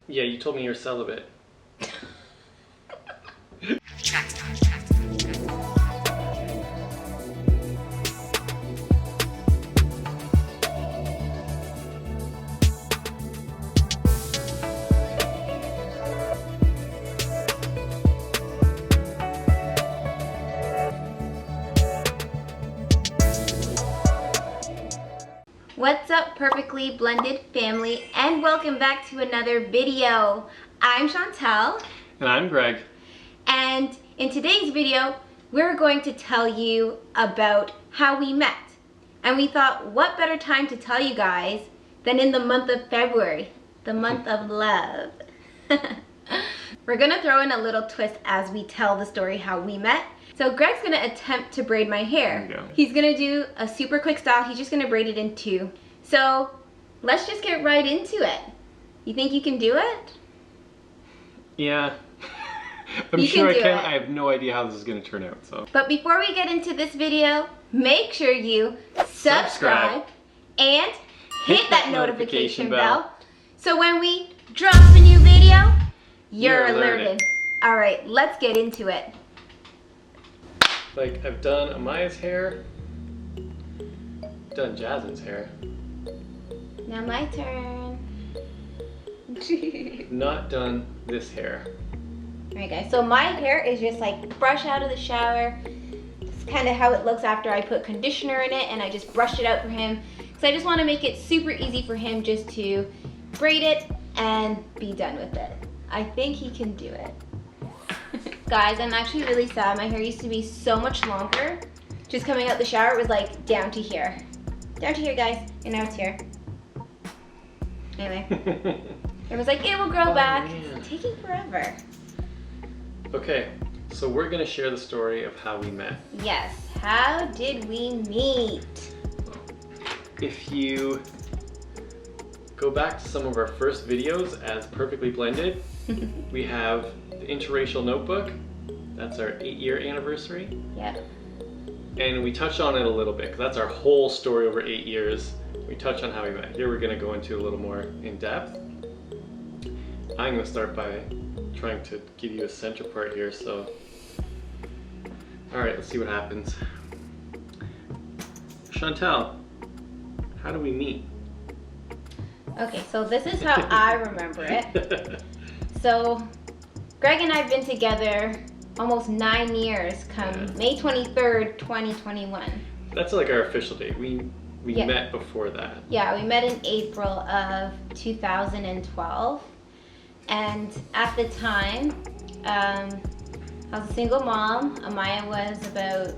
Yeah, you told me you're celibate. What's up, perfectly blended family, and welcome back to another video. I'm Chantel. And I'm Greg. And in today's video, we're going to tell you about how we met. And we thought, what better time to tell you guys than in the month of February, the month of love. We're gonna throw in a little twist as we tell the story how we met. So Greg's gonna attempt to braid my hair. There you go. He's gonna do a super quick style. He's just gonna braid it in two. So let's just get right into it. You think you can do it? Yeah. I'm You sure I can do can. it. I have no idea how this is going to turn out, so. But before we get into this video, make sure you subscribe and hit that notification bell. So when we drop a new video, you're alerted. All right, let's get into it. Like, I've done Amaya's hair, done Jasmine's hair, Now my turn. not done this hair. Alright guys, so my hair is just like fresh out of the shower. It's kind of how it looks after I put conditioner in it, and I just brushed it out for him. Because I just want to make it super easy for him just to braid it and be done with it. I think he can do it. Guys, I'm actually really sad. My hair used to be so much longer. Just coming out the shower, it was like down to here. Down to here, guys. And now it's here. Anyway. It was like, it will grow back. Man. It's taking forever. Okay, so we're going to share the story of how we met. Yes, how did we meet? If you go back to some of our first videos as Perfectly Blended, we have the interracial notebook. That's our 8-year anniversary. Yep. And we touched on it a little bit, because that's our whole story over 8 years. We touched on how we met. Here we're going to go into a little more in depth. I'm going to start by trying to give you a center part here, so. Alright, let's see what happens. Chantel, how do we meet? Okay, so this is how I remember it. So, Greg and I have been together almost 9 years come May 23rd, 2021. That's like our official date. We Yeah. met before that. Yeah, we met in April of 2012. And at the time, I was a single mom. Amaya was about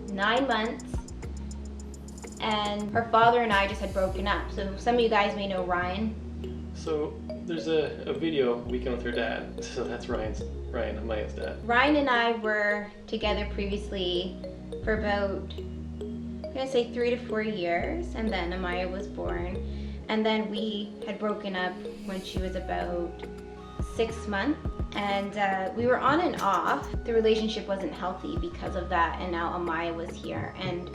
9 months. And her father and I just had broken up. So some of you guys may know Ryan. So there's a video weekend with her dad. So that's Ryan, Amaya's dad. Ryan and I were together previously for about, I'm gonna say 3 to 4 years. And then Amaya was born. And then we had broken up when she was about 6 months, and we were on and off. The relationship wasn't healthy because of that, and now Amaya was here, and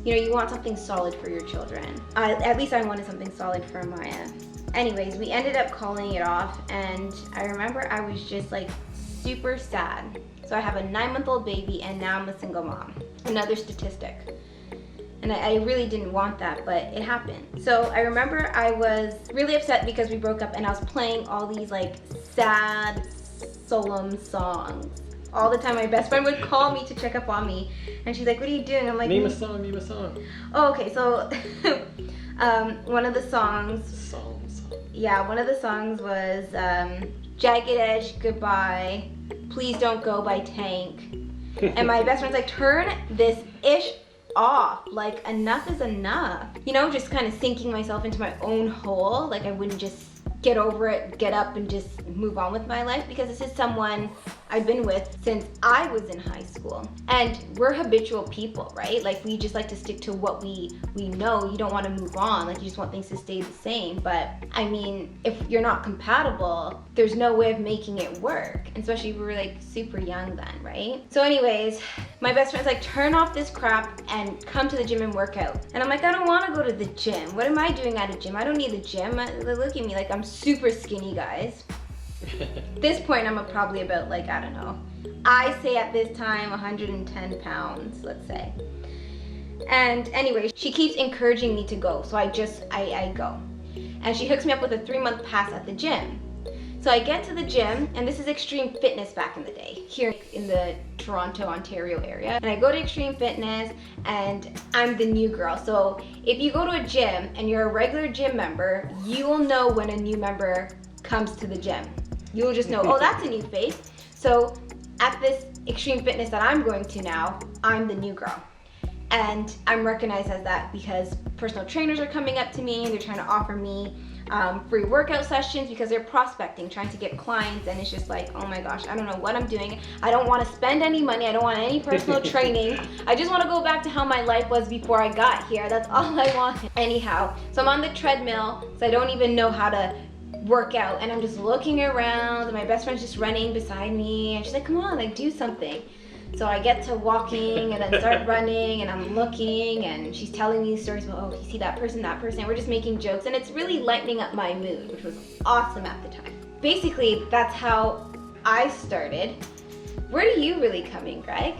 you know, you want something solid for your children. At least I wanted something solid for Amaya. Anyways, we ended up calling it off, and I remember I was just like super sad. So I have a 9-month-old baby, and now I'm a single mom. Another statistic. And I really didn't want that, but it happened. So I remember I was really upset because we broke up, and I was playing all these like sad, solemn songs. All the time my best friend would call me to check up on me, and she's like, what are you doing? I'm like, Name a song, name a song. Oh, okay, so one of the songs, Songs. yeah, one of the songs was Jagged Edge, Goodbye, Please Don't Go by Tank. And my best friend's like, turn this ish off, like enough is enough, you know, just kind of sinking myself into my own hole. Like I wouldn't just get over it, get up and just move on with my life, because this is someone I've been with since I was in high school. And we're habitual people, right? Like we just like to stick to what we know. You don't want to move on, like you just want things to stay the same. But I mean, if you're not compatible, there's no way of making it work. And especially we were like super young then, right? So anyways, my best friend's like, turn off this crap and come to the gym and work out. And I'm like, I don't want to go to the gym. What am I doing at a gym? I don't need the gym. Look at me, like I'm super skinny, guys. At this point, I'm probably about like, I don't know. I say at this time 110 pounds, let's say. And anyway, she keeps encouraging me to go, so I go. And she hooks me up with a 3-month pass at the gym. So I get to the gym, and this is Extreme Fitness back in the day, here in the Toronto, Ontario area. And I go to Extreme Fitness, and I'm the new girl. So if you go to a gym and you're a regular gym member, you will know when a new member comes to the gym. You will just know, oh, that's a new face. So at this Extreme Fitness that I'm going to now, I'm the new girl. And I'm recognized as that because personal trainers are coming up to me and they're trying to offer me free workout sessions because they're prospecting, trying to get clients. And it's just like, oh my gosh, I don't know what I'm doing. I don't want to spend any money. I don't want any personal training. I just want to go back to how my life was before I got here. That's all I want. Anyhow, so I'm on the treadmill, so I don't even know how to work out. And I'm just looking around and my best friend's just running beside me. And she's like, come on, like do something. So I get to walking and then start running and I'm looking and she's telling me stories about, oh, you see that person, and we're just making jokes and it's really lightening up my mood, which was awesome at the time. Basically, that's how I started. Where do you really come in, Greg?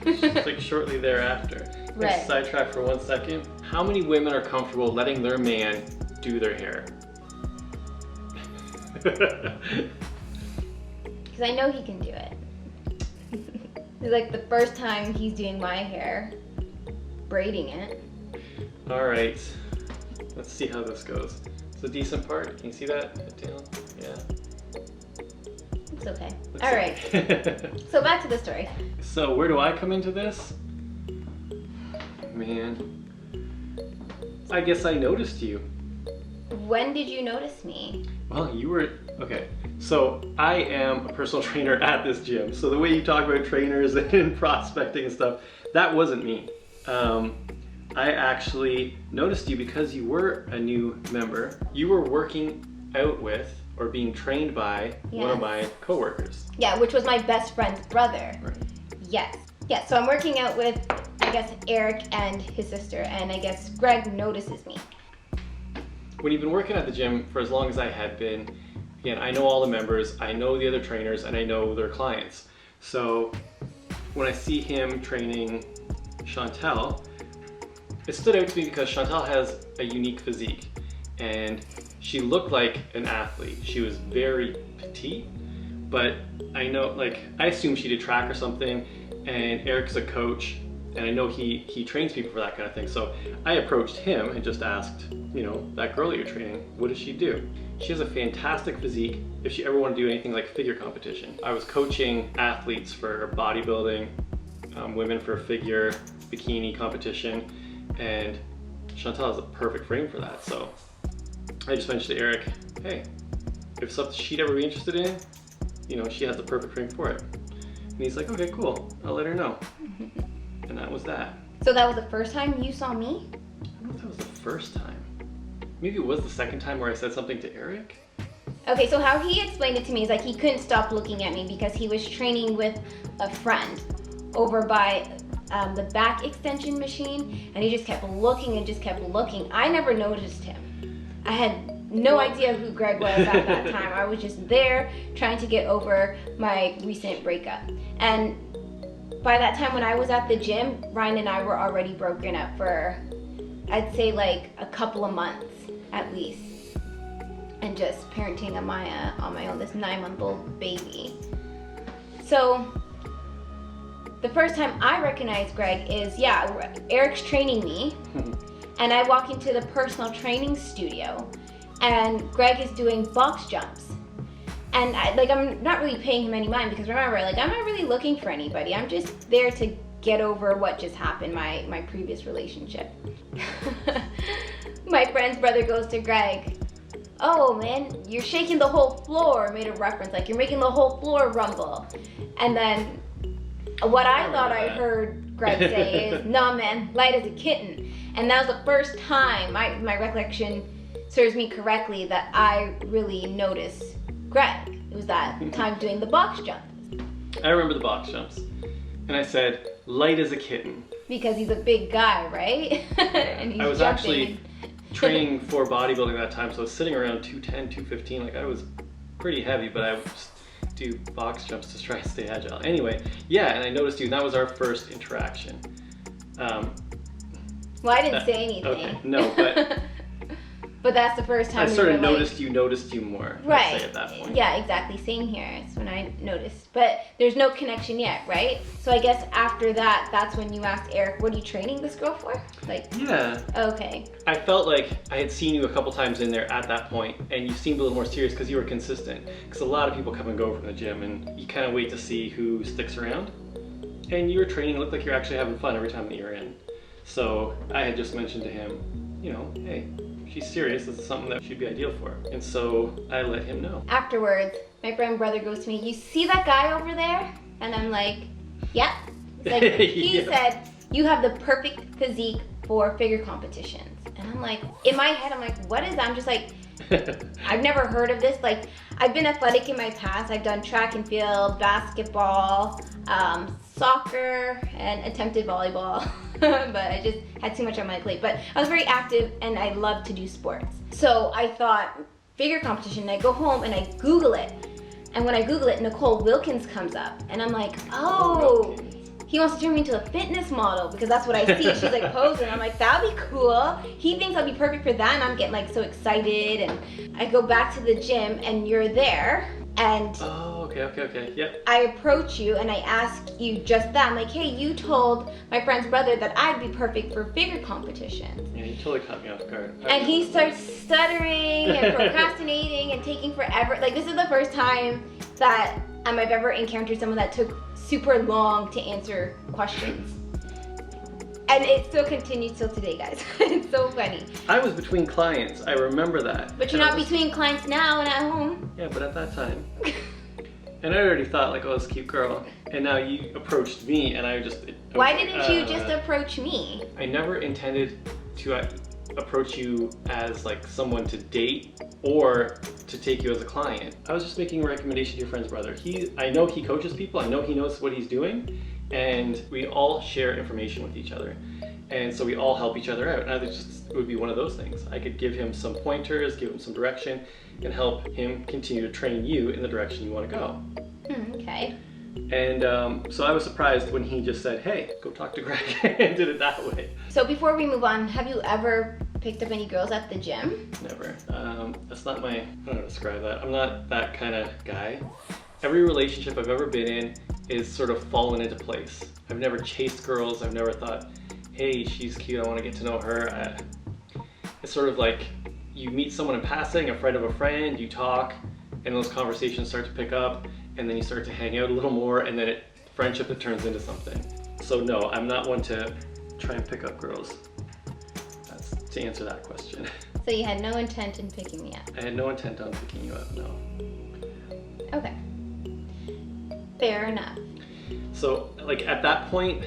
It's like shortly thereafter. Right. Let's sidetrack for 1 second. How many women are comfortable letting their man do their hair? Because I know he can do it. It's like the first time he's doing my hair, braiding it. All right, let's see how this goes. It's a decent part. Can you see that down? Yeah. It's okay. Let's All see. right. So back to the story. So where do I come into this? Man, I guess I noticed you. When did you notice me? Well, you were, okay. So I am a personal trainer at this gym. So the way you talk about trainers and prospecting and stuff, that wasn't me. I actually noticed you because you were a new member. You were working out with or being trained by one of my coworkers. Yeah, which was my best friend's brother. Right. Yes. Yeah, so I'm working out with, I guess, Eric and his sister, and I guess Greg notices me. When you've been working at the gym for as long as I had been, again, I know all the members, I know the other trainers, and I know their clients. So when I see him training Chantel, it stood out to me because Chantel has a unique physique and she looked like an athlete. She was very petite, but I know, like, I assumed she did track or something, and Eric's a coach, and I know he trains people for that kind of thing. So I approached him and just asked, you know, that girl that you're training, what does she do? She has a fantastic physique if she ever wanted to do anything like figure competition. I was coaching athletes for bodybuilding, women for figure, bikini competition, and Chantal has a perfect frame for that. So I just mentioned to Eric, hey, if something she'd ever be interested in, you know, she has the perfect frame for it. And he's like, okay, cool, I'll let her know. And that was that. So that was the first time you saw me? I don't know if that was the first time. Maybe it was the second time where I said something to Eric. Okay, so how he explained it to me is like he couldn't stop looking at me because he was training with a friend over by the back extension machine, and he just kept looking and just kept looking. I never noticed him. I had no idea who Greg was at that time. I was just there trying to get over my recent breakup. And by that time when I was at the gym, Ryan and I were already broken up for, I'd say, like a couple of months at least, and just parenting Amaya on my own, this 9-month-old baby. So the first time I recognized Greg is, yeah, Eric's training me, and I walk into the personal training studio, and Greg is doing box jumps. And I'm not really paying him any mind because remember, like, I'm not really looking for anybody. I'm just there to get over what just happened, my previous relationship. My friend's brother goes to Greg, oh man, you're shaking the whole floor, made a reference, like you're making the whole floor rumble. And then what I thought I heard Greg say is, nah man, light as a kitten. And that was the first time, my recollection serves me correctly, that I really noticed Greg. It was that time doing the box jump. I remember the box jumps. And I said, light as a kitten. Because he's a big guy, right? And he's I was jumping. actually training for bodybuilding that time, so I was sitting around 210, 215, like I was pretty heavy, but I would just do box jumps to try and stay agile. Anyway, yeah, and I noticed you, and that was our first interaction. Well, I didn't say anything. Okay, no, but but that's the first time I sort of noticed you more. Right. I'd say at that point. Yeah, exactly. Same here. It's when I noticed. But there's no connection yet, right? So I guess after that, that's when you asked Eric, what are you training this girl for? Like, yeah. Okay. I felt like I had seen you a couple times in there at that point, and you seemed a little more serious because you were consistent. Because a lot of people come and go from the gym, and you kind of wait to see who sticks around. And you were training, it looked like you were actually having fun every time that you were in. So I had just mentioned to him, you know, hey, she's serious, this is something that should be ideal for her. And so I let him know. Afterwards, my friend brother goes to me, you see that guy over there? And I'm like, yeah. Like, he said, you have the perfect physique for figure competitions. And I'm like, in my head, I'm like, what is that? I'm just like, I've never heard of this. Like, I've been athletic in my past. I've done track and field, basketball, soccer, and attempted volleyball. But I just had too much on my plate. But I was very active and I loved to do sports. So I thought, figure competition, and I go home and I Google it. And when I Google it, Nicole Wilkins comes up. And I'm like, oh, he wants to turn me into a fitness model because that's what I see. She's like posing. I'm like, that'd be cool. He thinks I'll be perfect for that, and I'm getting like so excited. And I go back to the gym, and you're there. And okay, yep. I approach you and I ask you just that. I'm like, hey, you told my friend's brother that I'd be perfect for figure competitions. Yeah, you totally caught me off guard. And he starts stuttering and procrastinating and taking forever. Like, this is the first time that I've ever encountered someone that took super long to answer questions. And it still continues till today, guys. It's so funny. I was between clients, I remember that. But you're not between clients now and at home. Yeah, but at that time. And I already thought like, oh, this cute girl. And now you approached me and I just... Why didn't you just approach me? I never intended to approach you as like someone to date or to take you as a client. I was just making a recommendation to your friend's brother. I know he coaches people, I know he knows what he's doing, and we all share information with each other. And so we all help each other out. And I think it would be one of those things. I could give him some pointers, give him some direction, and help him continue to train you in the direction you want to go. Okay. And so I was surprised when he just said, hey, go talk to Greg, and did it that way. So before we move on, have you ever picked up any girls at the gym? Never. That's not my, I don't know how to describe that. I'm not that kind of guy. Every relationship I've ever been in is sort of fallen into place. I've never chased girls. I've never thought, hey, she's cute, I want to get to know her. It's sort of like you meet someone in passing, a friend of a friend, you talk, and those conversations start to pick up, and then you start to hang out a little more, and then friendship that turns into something. So no, I'm not one to try and pick up girls. That's to answer that question. So you had no intent in picking me up? I had no intent on picking you up, no. Okay. Fair enough. So like at that point,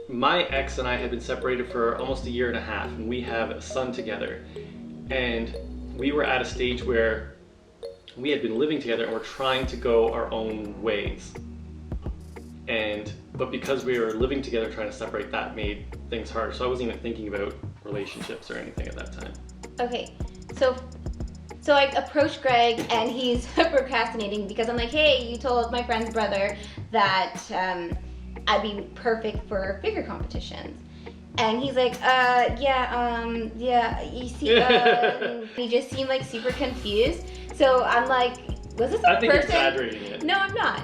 my ex and I had been separated for almost 1.5 years, and we have a son together. And we were at a stage where we had been living together and we're trying to go our own ways. But because we were living together trying to separate, that made things hard. So I wasn't even thinking about relationships or anything at that time. Okay, so I approached Greg and he's procrastinating because I'm like, hey, you told my friend's brother that I'd be perfect for figure competitions. And he's like, yeah, you see, he just seemed like super confused. So I'm like, was this a person? I think you're exaggerating it. No, I'm not.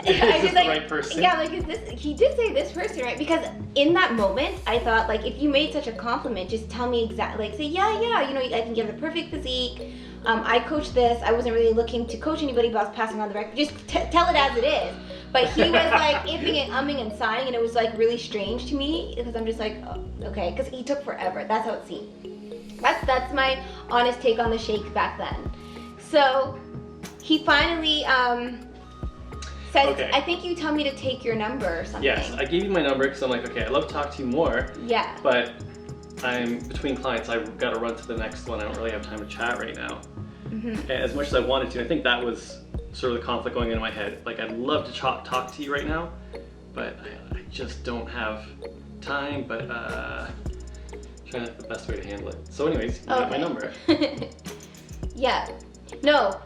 Is this the right person? Yeah, like, he did say this person, right? Because in that moment, I thought, like, if you made such a compliment, just tell me exactly, like, say, yeah, you know, I can give the perfect physique. I coach this. I wasn't really looking to coach anybody, but I was passing on the record. Just tell it as it is. But he was like iffing and umming and sighing, and it was like really strange to me because I'm just like, oh, okay, because he took forever. That's how it seemed. That's my honest take on the shake back then. So he finally says, okay. I think you tell me to take your number or something. Yes, I gave you my number because I'm like, okay, I'd love to talk to you more. Yeah. But I'm between clients. I've got to run to the next one. I don't really have time to chat right now. Mm-hmm. As much as I wanted to, I think that was sort of the conflict going in my head. Like, I'd love to talk to you right now, but I just don't have time, but trying to the best way to handle it. So anyways, you got my number. Yeah, No,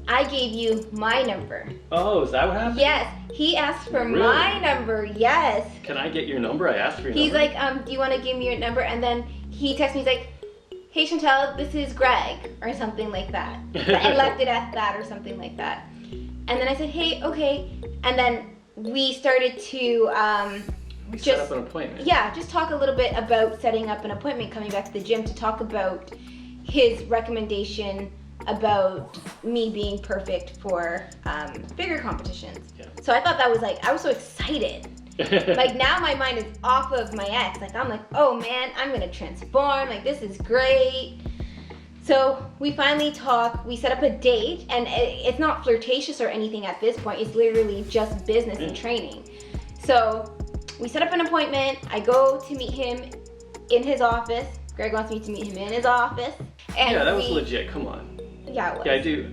I gave you my number. Oh, is that what happened? Yes, he asked for Really? my number. Yes. Can I get your number? I asked for your He's number. like, do you want to give me your number? And then he texts me, he's like, hey Chantel, this is Greg, or something like that. And left it at that, or something like that. And then I said, hey, okay. And then we started to we set up an appointment. Yeah, just talk a little bit about setting up an appointment, coming back to the gym to talk about his recommendation about me being perfect for figure competitions. Yeah. So I thought that was like, I was so excited. Like now my mind is off of my ex. Like I'm like, oh man, I'm gonna transform. Like this is great. So we finally talk, we set up a date, and it's not flirtatious or anything at this point. It's literally just business and training. So we set up an appointment. I go to meet him in his office. Greg wants me to meet him in his office. And yeah, that was legit. Come on. Yeah, it was. Yeah, I do.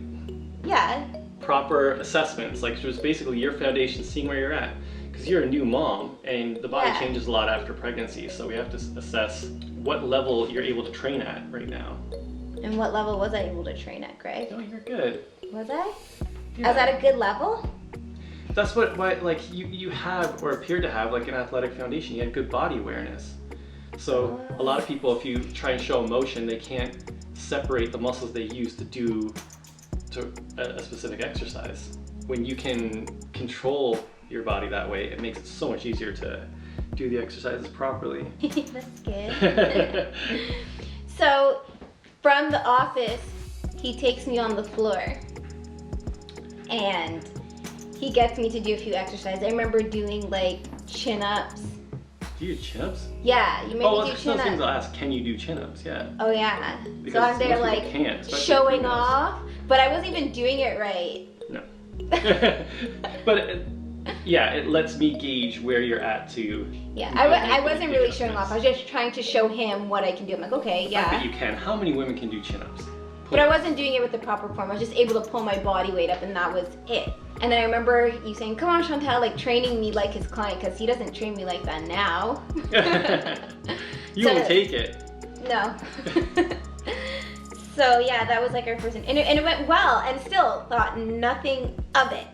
Yeah. Proper assessments, like it was basically your foundation, seeing where you're at. Because you're a new mom, and the body changes a lot after pregnancy, so we have to assess what level you're able to train at right now. And what level was I able to train at, Greg? Oh, you're good. Was I? Yeah. I was at a good level? That's what like you have, or appear to have, like an athletic foundation. You had good body awareness. So a lot of people, if you try and show emotion, they can't separate the muscles they use to do a specific exercise. When you can control your body that way, it makes it so much easier to do the exercises properly. That's good. So from the office, he takes me on the floor and he gets me to do a few exercises. I remember doing like chin-ups. Do you do chin-ups? Yeah, you made me do those chin-ups. things I'll ask, can you do chin-ups? Yeah. Oh yeah. Because so I'm there most people like can't, especially showing females. off, but I wasn't even doing it right. No. But yeah, it lets me gauge where you're at to. Yeah, do I the wasn't really showing adjustments. off. I was just trying to show him what I can do. I'm like, okay, I yeah. bet you can. How many women can do chin-ups? But I wasn't doing it with the proper form. I was just able to pull my body weight up, and that was it. And then I remember you saying, come on, Chantel, like training me like his client, because he doesn't train me like that now. You So- won't take it. No. So yeah, that was like our first, and it went well, and still thought nothing of it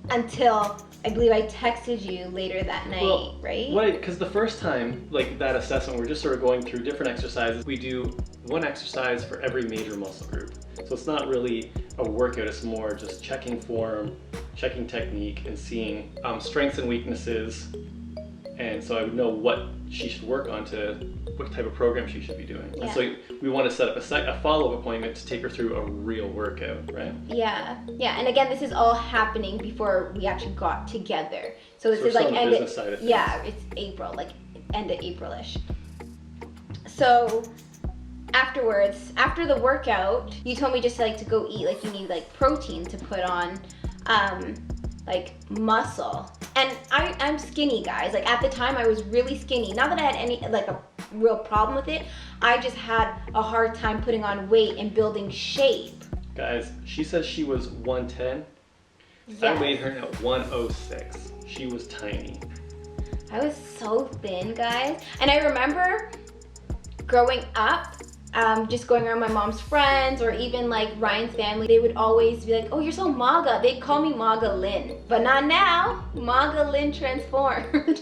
until I believe I texted you later that night, right? Because the first time, like that assessment, we're just sort of going through different exercises. We do one exercise for every major muscle group. So it's not really a workout, it's more just checking form, checking technique, and seeing strengths and weaknesses. And so I would know what she should work on what type of program she should be doing. Yeah. And so we want to set up a follow-up appointment to take her through a real workout, right? Yeah, and again, this is all happening before we actually got together. So this So is we're like still on the business side of things. yeah, it's April, like end of April-ish. So afterwards, after the workout, you told me just like to go eat, like you need like protein to put on like muscle. And I'm skinny, guys. Like at the time I was really skinny. Not that I had any like a real problem with it. I just had a hard time putting on weight and building shape. Guys, she says she was 110. Yes. I weighed her at 106. She was tiny. I was so thin, guys. And I remember growing up, just going around my mom's friends or even like Ryan's family, they would always be like, oh, you're so maga. They'd call me Maga Lynn. But not now. Maga Lynn transformed.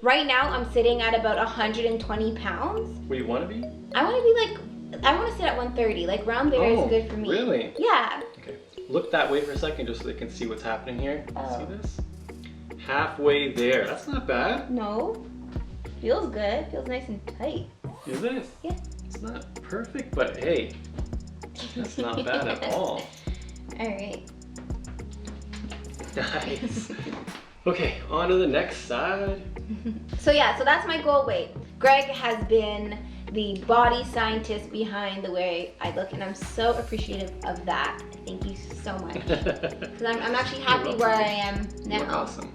Right now, I'm sitting at about 120 pounds. Where you want to be? I want to be like, I want to sit at 130. Like round there is good for me. Really? Yeah. Okay. Look that way for a second just so they can see what's happening here. Oh. See this? Halfway there. That's not bad. No. Feels good. Feels nice and tight. Is it? Yeah. It's not perfect, but hey, that's not bad at all. All right. Nice. Okay, on to the next side. So yeah, so that's my goal weight. Greg has been the body scientist behind the way I look, and I'm so appreciative of that. Thank you so much. Because I'm actually happy where I am now. You're awesome.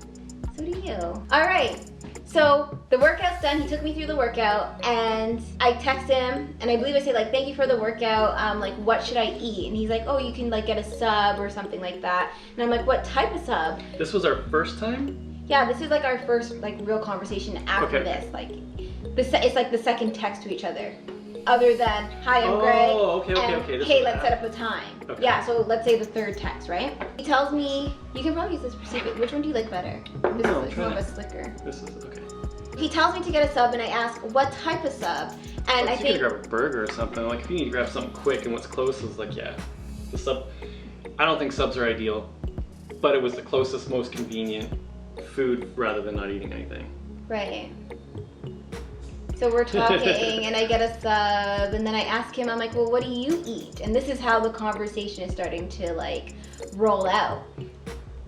So do you. All right. So the workout's done. He took me through the workout, and I text him, and I believe I said like, "Thank you for the workout. Like, what should I eat?" And he's like, "Oh, you can like get a sub or something like that." And I'm like, "What type of sub?" This was our first time? Yeah, this is like our first like real conversation after Okay. this. Like, it's like the second text to each other. other than, hi, I'm Greg. Okay. Hey, let's set up a time. Okay. Yeah, so let's say the third text, right? He tells me, you can probably use this for secret. Which one do you like better? This No, is more of a slicker. This is, okay. He tells me to get a sub and I ask, what type of sub? And I You think, could grab a burger or something. Like if you need to grab something quick and what's close is like, yeah, the sub. I don't think subs are ideal, but it was the closest, most convenient food rather than not eating anything. right. So we're talking and I get a sub and then I ask him, I'm like, well, what do you eat? And this is how the conversation is starting to like roll out.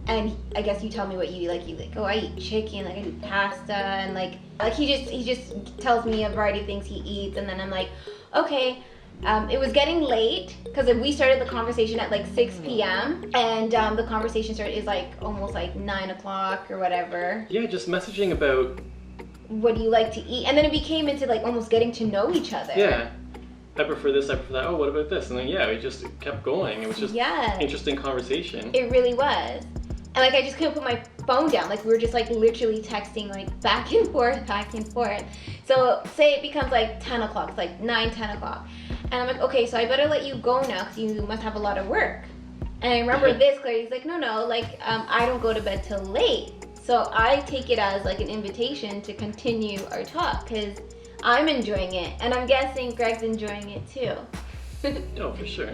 And I guess you tell me what you eat. Like, you like, oh, I eat chicken, like I eat pasta, and like he just tells me a variety of things he eats, and then I'm like, okay. It was getting late because we started the conversation at like 6 p.m. and the conversation started is like almost like 9 o'clock or whatever. Yeah, just messaging about. What do you like to eat? And then it became into like almost getting to know each other. Yeah. I prefer this, I prefer that. Oh, what about this? And then yeah, we just kept going. It was just interesting conversation. It really was. And like I just couldn't put my phone down. Like we were just like literally texting like back and forth. So say it becomes like 10 o'clock, it's like 9, 10 o'clock. And I'm like, okay, so I better let you go now because you must have a lot of work. And I remember this clearly. He's like, no, like I don't go to bed till late. So I take it as like an invitation to continue our talk because I'm enjoying it. And I'm guessing Greg's enjoying it too. Oh, for sure.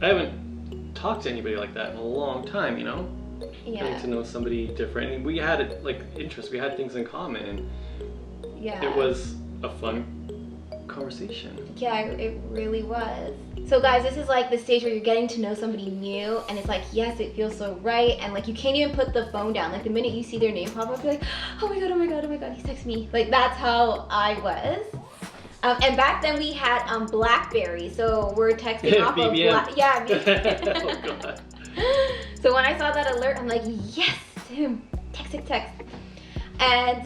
I haven't talked to anybody like that in a long time, you know? Yeah. Getting to know somebody different. And we had like interests, we had things in common. And yeah. it was a fun conversation. Yeah, it really was. So guys, this is like the stage where you're getting to know somebody new and it's like, yes, it feels so right. And like you can't even put the phone down. Like the minute you see their name pop up, you're like, oh my God, he's texting me. Like that's how I was. And back then we had BlackBerry, so we're texting off of BBM. Yeah. Oh God. So when I saw that alert, I'm like, yes, him, text. And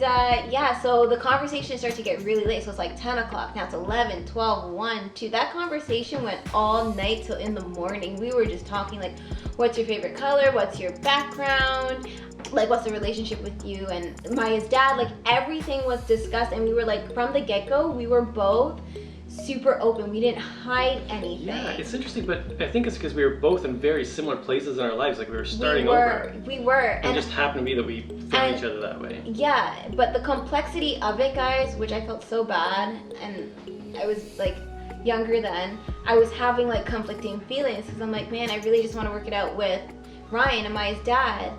yeah, so the conversation started to get really late. So it's like 10 o'clock, now it's 11, 12, 1, 2. That conversation went all night till in the morning. We were just talking like, what's your favorite color? What's your background? Like, what's the relationship with you and Maya's dad? Like, everything was discussed. And we were like, from the get-go, we were both super open. We didn't hide anything. Yeah, it's interesting, but I think it's because we were both in very similar places in our lives. Like we were starting over. We were. And it just happened to be that we found each other that way. Yeah, but the complexity of it, guys, which I felt so bad, and I was like younger then, I was having like conflicting feelings because I'm like, man, I really just want to work it out with Ryan and Maya's dad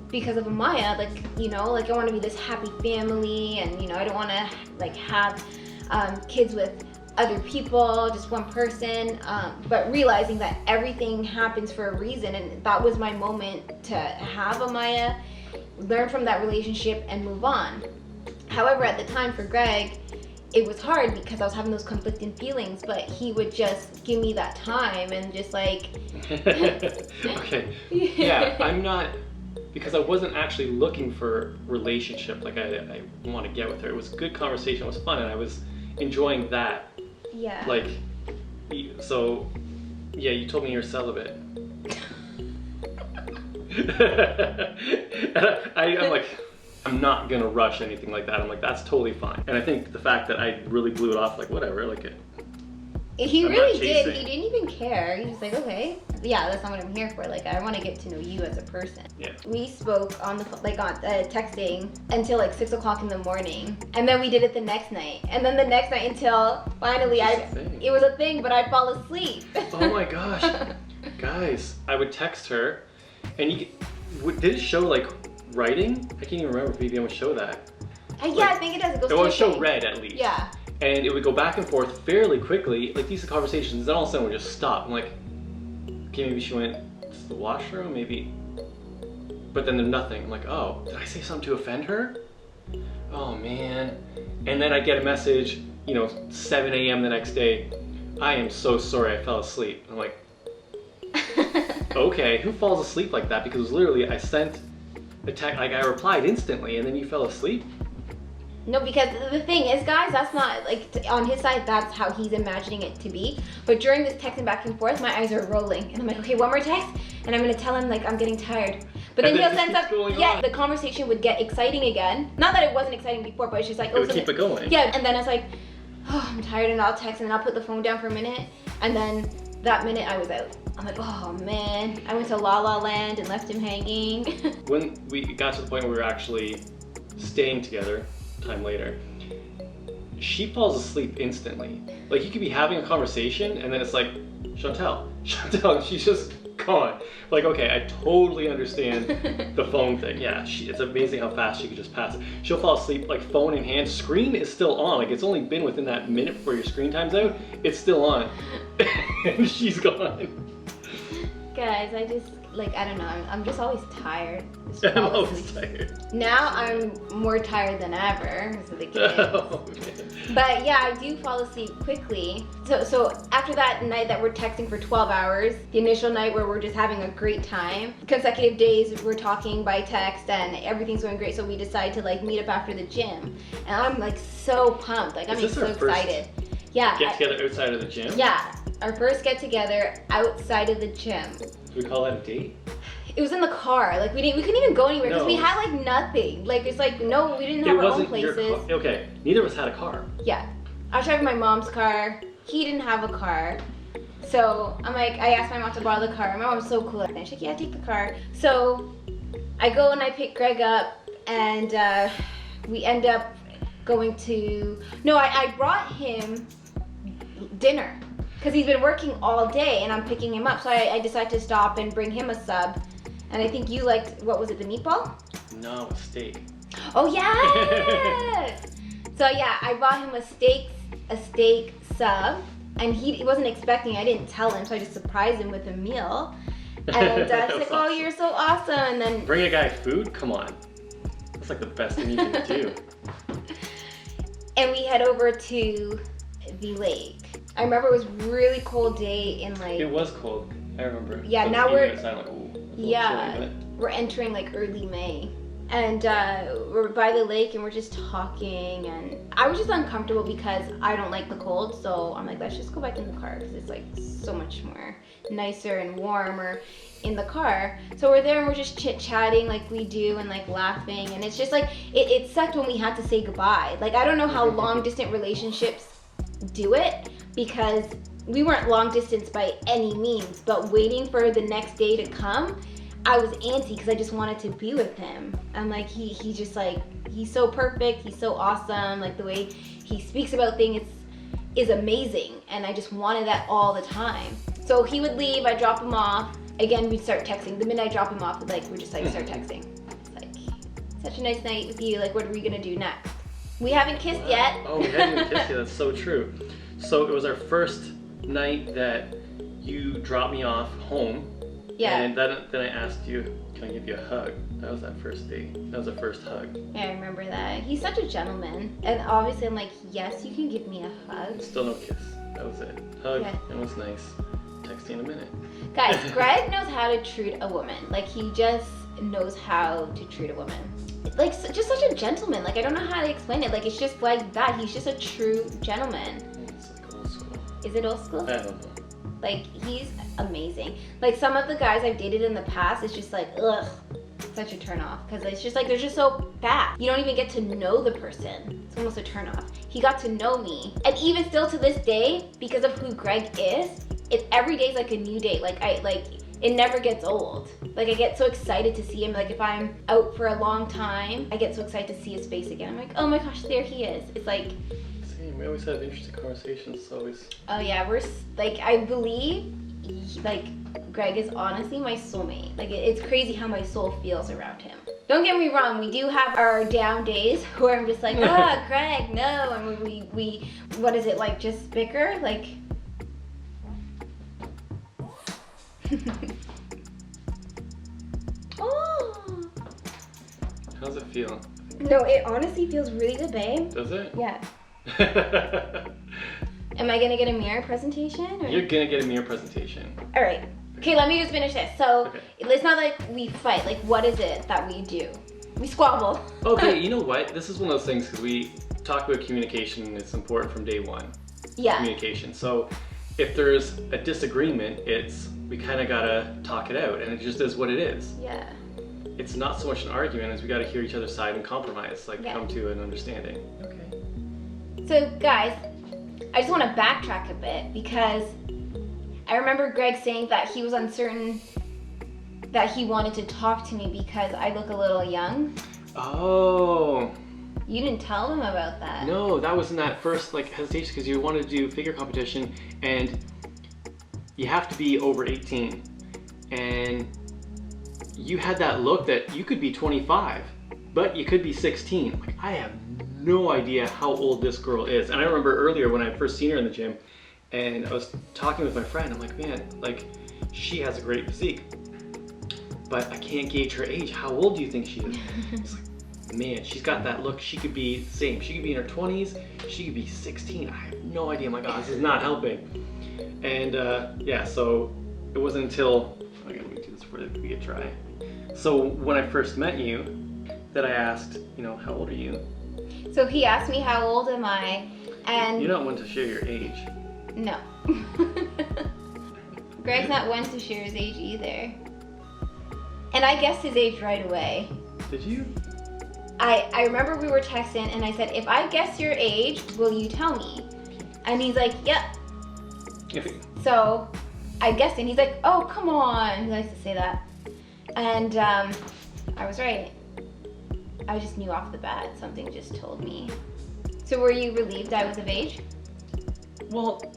because of Amaya. Like, you know, like I want to be this happy family, and you know, I don't want to like have kids with other people, just one person, but realizing that everything happens for a reason, and that was my moment to have Amaya, learn from that relationship and move on. However, at the time for Greg, it was hard because I was having those conflicting feelings, but he would just give me that time and just like okay. Yeah, I'm not, because I wasn't actually looking for relationship like I want to get with her. It was a good conversation, it was fun, and I was enjoying that. Yeah. Like, so, yeah, you told me you're celibate. I'm like, I'm not gonna rush anything like that. I'm like, that's totally fine. And I think the fact that I really blew it off, like, whatever, like it. He really did. He didn't even care. He was like, okay, yeah, that's not what I'm here for. Like, I want to get to know you as a person. Yeah. We spoke on the on texting until like 6 o'clock in the morning, and then we did it the next night, and then the next night until finally it was a thing, but I'd fall asleep. Oh my gosh, guys! I would text her, and did it show like writing? I can't even remember if BBM would show that. Yeah, I think it does. It would show red at least. Yeah. And it would go back and forth fairly quickly, like these conversations, then all of a sudden would just stop. I'm like, okay, maybe she went to the washroom, maybe. But then there's nothing. I'm like, oh, did I say something to offend her? Oh man. And then I get a message, 7 a.m. the next day. I am so sorry, I fell asleep. I'm like, okay, who falls asleep like that? Because literally I sent a text, like I replied instantly, and then you fell asleep? No, because the thing is, guys, that's not, like, on his side, that's how he's imagining it to be. But during this texting back and forth, my eyes are rolling. And I'm like, okay, one more text, and I'm going to tell him, like, I'm getting tired. But then he'll send something, the conversation would get exciting again. Not that it wasn't exciting before, but it's just like, it would keep it going. Yeah, and then it's like, oh, I'm tired, and I'll text, and I'll put the phone down for a minute, and then that minute I was out. I'm like, oh man, I went to La La Land and left him hanging. When we got to the point where we were actually staying together, time later, she falls asleep instantly. Like, you could be having a conversation and then it's like, Chantel, and she's just gone. Like, okay, I totally understand the phone thing. Yeah, it's amazing how fast she could just pass it. She'll fall asleep, like, phone in hand, screen is still on. Like, it's only been within that minute before your screen time's out, it's still on. And she's gone. Guys, I just, like, I don't know, I'm just always tired. I'm always tired. Now I'm more tired than ever because of the kids. Oh, man. But yeah, I do fall asleep quickly. So after that night that we're texting for 12 hours, the initial night where we're just having a great time, consecutive days we're talking by text and everything's going great, so we decide to like meet up after the gym. And I'm like so pumped, like I'm so excited. Yeah. Get together outside of the gym? Yeah, our first get together outside of the gym. Do we call that a date? It was in the car. Like we couldn't even go anywhere because we had like nothing. Like it's like no, we didn't have our own places. Okay, neither of us had a car. Yeah, I was driving my mom's car. He didn't have a car, so I'm like, I asked my mom to borrow the car. My mom's so cool. And she's like, yeah, take the car. So I go and I pick Greg up, and we end up going to. No, I brought him dinner because he's been working all day, and I'm picking him up. So I decided to stop and bring him a sub. And I think you liked, what was it, the meatball? No, a steak. Oh yeah! So yeah, I bought him a steak sub, and he wasn't expecting. I didn't tell him, so I just surprised him with a meal. And he's like, awesome. Oh, you're so awesome! And then bring a guy food? Come on, that's like the best thing you can do. And we head over to the lake. I remember it was a really cold day in like. It was cold. I remember. Yeah, now we're. Like, yeah, we're entering like early May, and we're by the lake and we're just talking, and I was just uncomfortable because I don't like the cold, so I'm like, let's just go back in the car because it's like so much more nicer and warmer in the car. So we're there and we're just chit-chatting like we do and like laughing, and it's just like it sucked when we had to say goodbye. Like I don't know how long distance relationships do it, because we weren't long distance by any means, but waiting for the next day to come, I was antsy because I just wanted to be with him. I'm like, he just like, he's so perfect, he's so awesome, like the way he speaks about things is amazing, and I just wanted that all the time. So he would leave, I'd drop him off, again we'd start texting. The minute I drop him off, like we're just like start texting. It's like, such a nice night with you, like what are we gonna do next? We haven't kissed yet. Oh, we haven't even kissed yet, that's so true. So it was our first night that you dropped me off home. Yeah. And then I asked you, can I give you a hug? That was that first date. That was the first hug. Yeah, I remember that. He's such a gentleman. And obviously I'm like, yes, you can give me a hug. Still no kiss. That was it. Hug, yeah. It was nice. Text you in a minute. Guys, Greg knows how to treat a woman. Like he just knows how to treat a woman. Like just such a gentleman. Like I don't know how to explain it. Like it's just like that. He's just a true gentleman. It's like old school. Is it old school? I don't know. Like he's amazing. Like some of the guys I've dated in the past, it's just like, ugh, such a turn off. Because it's just like, they're just so fast. You don't even get to know the person. It's almost a turn off. He got to know me. And even still to this day, because of who Greg is, every day's like a new day. Like it never gets old. Like I get so excited to see him. Like if I'm out for a long time, I get so excited to see his face again. I'm like, oh my gosh, there he is. It's like, we always have interesting conversations. It's always. Oh yeah, we're like, I believe like Greg is honestly my soulmate. Like it's crazy how my soul feels around him. Don't get me wrong, we do have our down days where I'm just like, ah, Greg, no, and we what is it, like just bicker, like. Oh. How's it feel? No, it honestly feels really good, babe. Does it? Yeah. Am I gonna get a mirror presentation? Or? You're gonna get a mirror presentation. All right. Okay, let me just finish this. So okay. It's not like we fight. Like, what is it that we do? We squabble. Okay, you know what? This is one of those things because we talk about communication and it's important from day one. Yeah. Communication. So if there's a disagreement, we kind of gotta talk it out, and it just is what it is. Yeah. It's not so much an argument as we gotta hear each other's side and compromise, like yeah. come to an understanding. Okay. So guys, I just want to backtrack a bit because I remember Greg saying that he was uncertain that he wanted to talk to me because I look a little young. Oh. You didn't tell him about that. No, that was in that first like hesitation because you wanted to do figure competition and you have to be over 18. And you had that look that you could be 25, but you could be 16. Like, I have no idea how old this girl is. And I remember earlier when I first seen her in the gym and I was talking with my friend, I'm like, man, like she has a great physique, but I can't gauge her age. How old do you think she is? It's like, man, she's got that look. She could be the same. She could be in her 20s. She could be 16. I have no idea. My God, this is not helping. And yeah, so it wasn't until, okay, let me do this before we get dry. So when I first met you, that I asked, you know, how old are you? So he asked me how old am I, and You're not one to share your age. no. Greg's not one to share his age either. And I guessed his age right away. Did you? I remember we were texting and I said, if I guess your age, will you tell me? And he's like, yep. So I guessed and he's like, oh, come on. He likes to say that. And I was right. I just knew off the bat. Something just told me. So were you relieved I was of age? Well,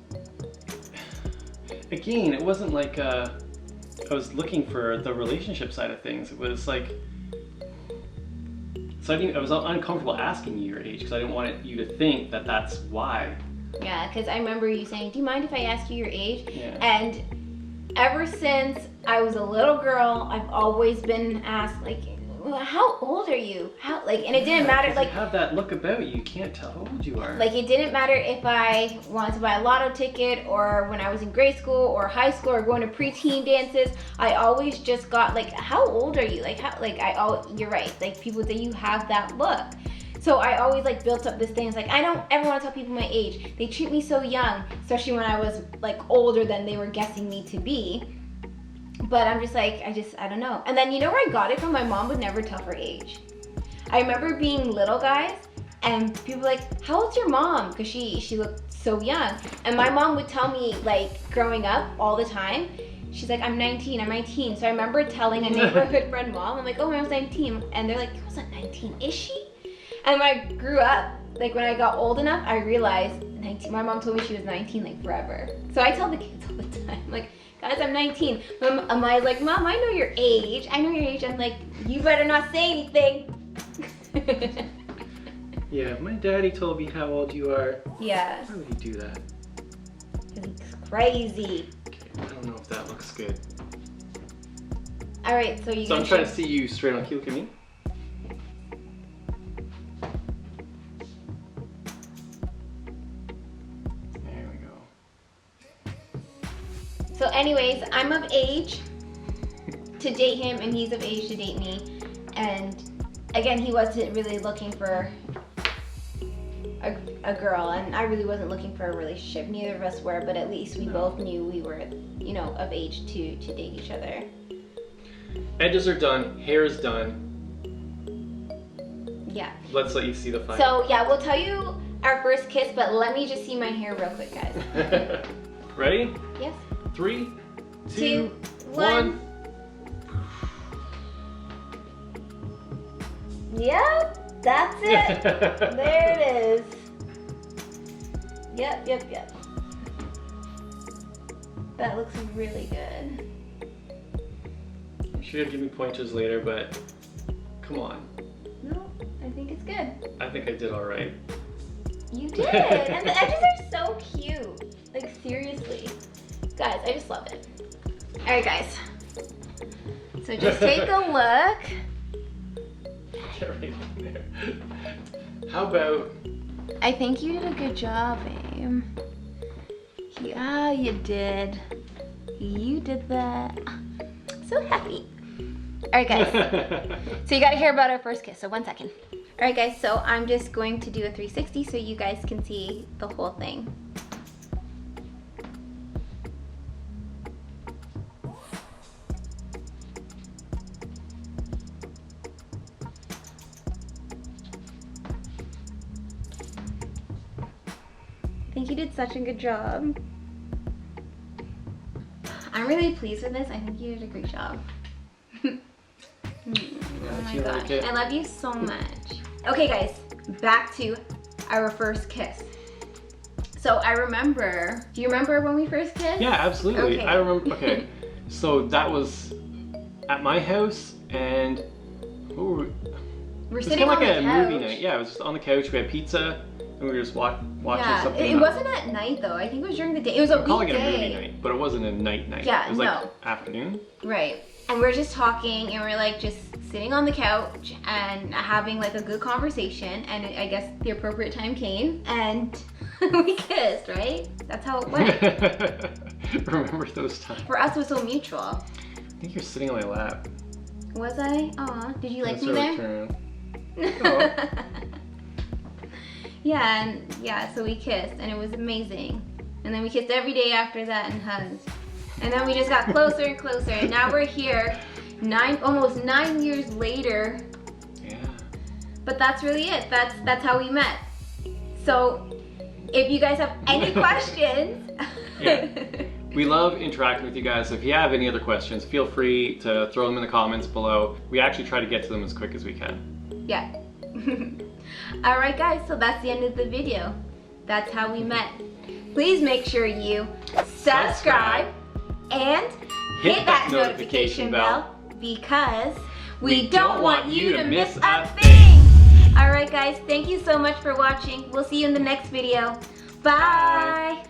again, it wasn't like I was looking for the relationship side of things. It was like, so I was uncomfortable asking you your age because I didn't want you to think that that's why. Yeah, because I remember you saying, do you mind if I ask you your age? Yeah. And ever since I was a little girl, I've always been asked, like, how old are you? How, like, and it didn't matter, like, you have that look about you. You can't tell how old you are. Like, it didn't matter if I wanted to buy a lotto ticket or when I was in grade school or high school or going to preteen dances. I always just got, like, how old are you? Like, how, like, you're right. Like, people say you have that look. So I always, like, built up this thing. It's like, I don't ever want to tell people my age. They treat me so young, especially when I was, like, older than they were guessing me to be. But I'm just like, I don't know. And then you know where I got it from? My mom would never tell her age. I remember being little, guys, and people were like, how old's your mom? Because she looked so young. And my mom would tell me, like, growing up all the time, she's like, I'm 19, I'm 19. So I remember telling a neighborhood friend mom, I'm like, oh, my mom's 19. And they're like, I wasn't 19, is she? And when I grew up, like when I got old enough, I realized 19. My mom told me she was 19, like, forever. So I tell the kids all the time, like, guys, I'm 19. I'm like, Mom, I know your age. I know your age. I'm like, you better not say anything. Yeah, my daddy told me how old you are. Yeah. Why would he do that? It's crazy. Okay, I don't know if that looks good. All right, so you. So I'm trying to see you straight on. Can you look at me? So anyways, I'm of age to date him and he's of age to date me. And again, he wasn't really looking for a girl and I really wasn't looking for a relationship. Neither of us were, but at least we both knew we were, you know, of age to date each other. Edges are done, hair is done. Yeah. Let's let you see the final. So yeah, we'll tell you our first kiss, but let me just see my hair real quick, guys. Ready? Yes. 3, 2, 2, 1. Yep, that's it. There it is. Yep. That looks really good. I'm sure you'll give me pointers later, but come on. No, I think it's good. I think I did all right. You did, and the edges are so cute. Like, seriously. Guys, I just love it. All right, guys. So just take a look. Get right in there. How about... I think you did a good job, babe. Yeah, you did. You did that. So happy. All right, guys. So you got to hear about our first kiss. So 1 second. All right, guys. So I'm just going to do a 360 so you guys can see the whole thing. I think you did such a good job. I'm really pleased with this. I think you did a great job. Oh my gosh, I love you so much. Okay guys, back to our first kiss. So I remember, do you remember when we first kissed? Yeah, absolutely. Okay. I remember, okay. So that was at my house, and we're sitting on the couch. It was kind of like a movie night. Yeah, it was just on the couch, we had pizza, and we were just watching something. It wasn't at night though, I think it was during the day. It was a weekday. Calling it a movie night, but it wasn't a night. Yeah, it was like afternoon. Right. And we're just talking, and we're like just sitting on the couch and having like a good conversation, and I guess the appropriate time came, and we kissed, right? That's how it went. Remember those times? For us, it was so mutual. I think you're sitting on my lap. Was I? Aw, did you like me there? Oh. Yeah, so we kissed, and it was amazing. And then we kissed every day after that and hugged. And then we just got closer and closer, and now we're here, almost 9 years later. Yeah. But that's really it. That's how we met. So, if you guys have any questions, yeah. We love interacting with you guys. So if you have any other questions, feel free to throw them in the comments below. We actually try to get to them as quick as we can. Yeah. Alright guys, so that's the end of the video. That's how we met. Please make sure you subscribe and hit that notification bell because we don't want you to miss a thing. Alright guys, thank you so much for watching. We'll see you in the next video. Bye.